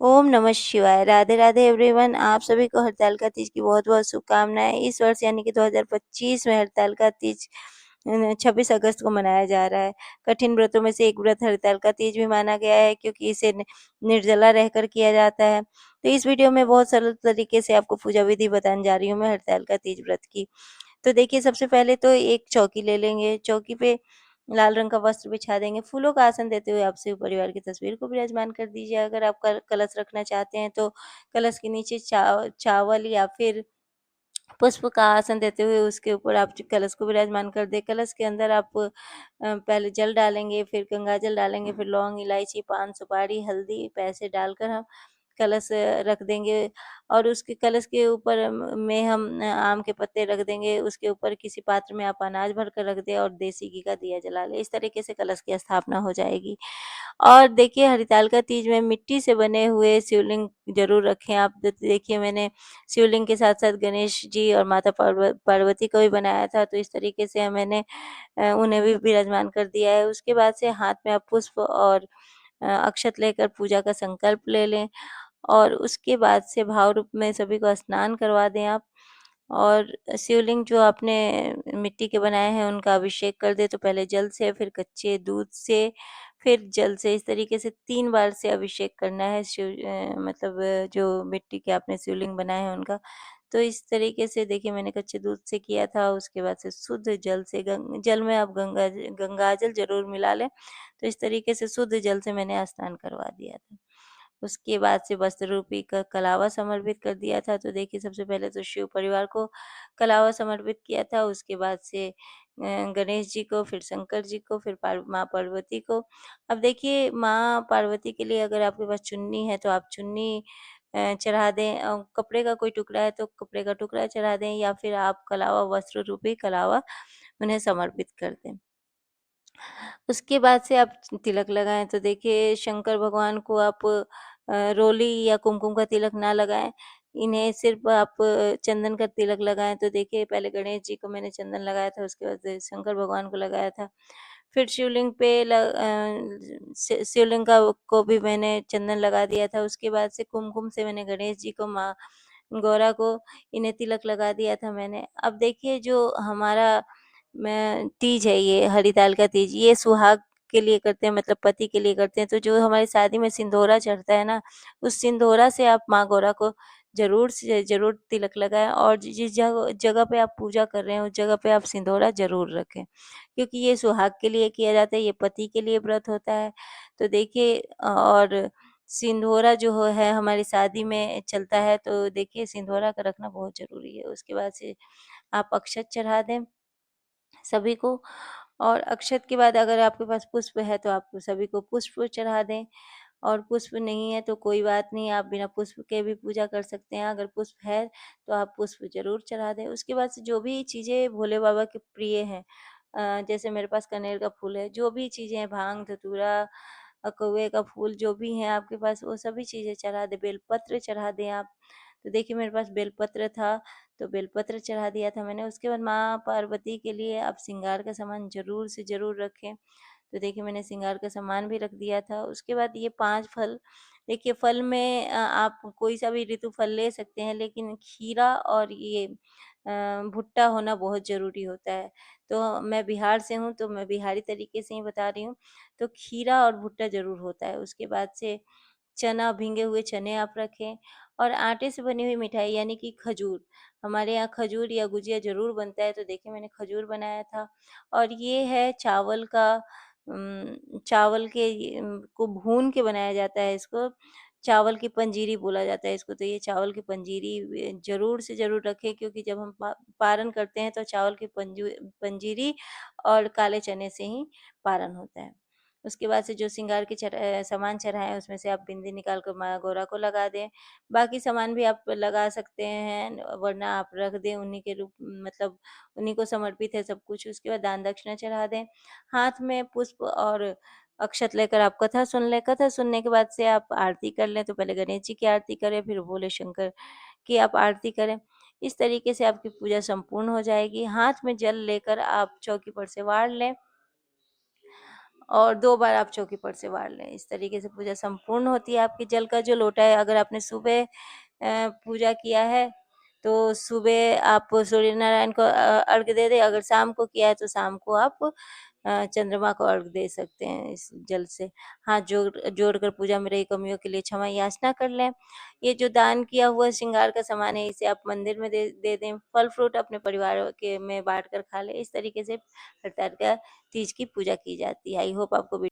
ओम नमः शिवाय। राधे राधे एवरीवन। आप सभी को हरतालिका तीज की बहुत-बहुत शुभकामनाएँ। इस वर्ष यानी कि 2025 में हरतालिका तीज 26 अगस्त को मनाया जा रहा है। कठिन व्रतों में से एक व्रत हरतालिका तीज भी माना गया है क्योंकि इसे निर्जला रहकर किया जाता है। तो इस वीडियो में बहुत सरल तरीके से आपको पूजा विधि बताने जा रही हूँ मैं हरतालिका तीज व्रत की। तो देखिए, सबसे पहले तो एक चौकी ले लेंगे। चौकी पे लाल रंग का वस्त्र बिछा देंगे। फूलों का आसन देते हुए आप शिव परिवार की तस्वीर को विराजमान कर दीजिए। अगर आप कलश रखना चाहते हैं तो कलश के नीचे चावल या फिर पुष्प का आसन देते हुए उसके ऊपर आप कलश को विराजमान कर दें। कलश के अंदर आप पहले जल डालेंगे, फिर गंगाजल डालेंगे, फिर लौंग, इलायची, पान, सुपारी, हल्दी, पैसे डालकर हम कलश रख देंगे और उसके कलश के ऊपर में हम आम के पत्ते रख देंगे। उसके ऊपर किसी पात्र में आप अनाज भर कर रख दें और देसी घी का दिया जला लें। इस तरीके से कलश की स्थापना हो जाएगी। और देखिए, हरितालिका तीज में मिट्टी से बने हुए शिवलिंग ज़रूर रखें आप। देखिए, मैंने शिवलिंग के साथ-साथ गणेश जी और माता पार्वती को भी बनाया था, तो इस तरीके से मैंने उन्हें भी विराजमान कर दिया है। उसके बाद से हाथ में आप पुष्प और अक्षत लेकर पूजा का संकल्प ले लें और उसके बाद से भाव रूप में सभी को स्नान करवा दें आप। और शिवलिंग जो आपने मिट्टी के बनाए हैं उनका अभिषेक कर दें, तो पहले जल से, फिर कच्चे दूध से, फिर जल से। इस तरीके से 3 बार से अभिषेक करना है मतलब जो मिट्टी के आपने शिवलिंग बनाए हैं उनका। तो इस तरीके से देखिए, मैंने कच्चे दूध से किया था, उसके बाद से शुद्ध जल से जल में आप गंगाजल ज़रूर मिला लें। तो इस तरीके से शुद्ध जल से मैंने स्नान करवा दिया था। उसके बाद से वस्त्र रूपी कलावा समर्पित कर दिया था। तो देखिए, सबसे पहले तो शिव परिवार को कलावा समर्पित किया था, उसके बाद से गणेश जी को, फिर शंकर जी को, फिर माँ पार्वती को। अब देखिए, माँ पार्वती के लिए अगर आपके पास चुन्नी है तो आप चुन्नी चढ़ा दें। कपड़े का कोई टुकड़ा है तो कपड़े का टुकड़ा चढ़ा दें या फिर आप कलावा, वस्त्र रूपी कलावा उन्हें समर्पित कर दें। उसके बाद से आप तिलक लगाएँ, तो देखिए, शंकर भगवान को आप रोली या कुमकुम का तिलक ना लगाएँ। इन्हें सिर्फ़ आप चंदन का तिलक लगाएँ। तो देखिए, पहले गणेश जी को मैंने चंदन लगाया था, उसके बाद शंकर भगवान को लगाया था। फिर शिवलिंग पे शिवलिंग का को भी मैंने चंदन लगा दिया था। उसके बाद से कुमकुम से मैंने गणेश जी को, माँ गौरा को, इन्हें तिलक लगा दिया था मैंने। अब देखिए, जो हमारा मैं तीज है, ये हरितालिका तीज, ये सुहाग के लिए करते हैं, मतलब पति के लिए करते हैं। तो जो हमारी शादी में सिंदूरा चढ़ता है ना, उस सिंदूरा से आप माँ गौरा को ज़रूर से ज़रूर तिलक लगाएँ और जिस जगह जगह पे आप पूजा कर रहे हैं, उस जगह पे आप सिंदूरा ज़रूर रखें। क्योंकि ये सुहाग के लिए किया जाता है, ये पति के लिए व्रत होता है। तो देखिए, और सिंदूरा जो है हमारी शादी में चलता है, तो देखिए, सिंदूरा का रखना बहुत ज़रूरी है। उसके बाद से आप अक्षत चढ़ा दें सभी को। और अक्षत के बाद अगर आपके पास पुष्प है तो आप सभी को पुष्प चढ़ा दें और पुष्प नहीं है तो कोई बात नहीं, आप बिना पुष्प के भी पूजा कर सकते हैं। अगर पुष्प है तो आप पुष्प ज़रूर चढ़ा दें। उसके बाद से जो भी चीज़ें भोले बाबा के प्रिय हैं, जैसे मेरे पास कनेर का फूल है, जो भी चीज़ें हैं, भांग, धतूरा, कौवे का फूल, जो भी हैं आपके पास, वो सभी चीज़ें चढ़ा दें। बेलपत्र चढ़ा दें आप। तो देखिए, मेरे पास बेलपत्र था, तो बेलपत्र चढ़ा दिया था मैंने। उसके बाद माँ पार्वती के लिए आप श्रृंगार का सामान ज़रूर से ज़रूर रखें। तो देखिए, मैंने श्रृंगार का सामान भी रख दिया था। उसके बाद ये 5 फल, देखिए, फल में आप कोई सा भी ऋतु फल ले सकते हैं, लेकिन खीरा और ये भुट्टा होना बहुत ज़रूरी होता है। तो मैं बिहार से हूँ, तो मैं बिहारी तरीके से ही बता रही हूँ। तो खीरा और भुट्टा ज़रूर होता है। उसके बाद से चना, भींगे हुए चने आप रखें और आटे से बनी हुई मिठाई यानी कि खजूर। हमारे यहाँ खजूर या गुजिया ज़रूर बनता है, तो देखिए, मैंने खजूर बनाया था। और ये है चावल का, चावल के को भून के बनाया जाता है इसको। चावल की पंजीरी बोला जाता है इसको। तो ये चावल की पंजीरी ज़रूर से ज़रूर रखें, क्योंकि जब हम पारण करते हैं तो चावल की पंजीरी और काले चने से ही पारण होता है। उसके बाद से जो श्रृंगार के सामान चढ़ाएँ हैं, उसमें से आप बिंदी निकाल कर माँ गौरा को लगा दें। बाकी सामान भी आप लगा सकते हैं, वरना आप रख दें, उन्हीं के रूप, मतलब उन्हीं को समर्पित है सब कुछ। उसके बाद दान दक्षिणा चढ़ा दें। हाथ में पुष्प और अक्षत लेकर आप कथा सुन लें। कथा सुनने के बाद से आप आरती कर लें। तो पहले गणेश जी की आरती करें, फिर भोले शंकर की आप आरती करें। इस तरीके से आपकी पूजा संपूर्ण हो जाएगी। हाथ में जल लेकर आप चौकी पर से वार लें और 2 बार आप चौकी पर से वार लें। इस तरीके से पूजा संपूर्ण होती है आपकी। जल का जो लोटा है, अगर आपने सुबह पूजा किया है, तो सुबह आप सूर्य नारायण को अर्घ्य दे दें। अगर शाम को किया है, तो शाम को आप चंद्रमा को अर्घ्य दे सकते हैं इस जल से। हाथ जोड़कर पूजा में रही कमियों के लिए क्षमा याचना कर लें। ये जो दान किया हुआ श्रृंगार का सामान है, इसे आप मंदिर में दे दें। फल फ्रूट अपने परिवार के में बाँट कर खा लें। इस तरीके से हरतालिका तीज की पूजा की जाती है। आई होप आपको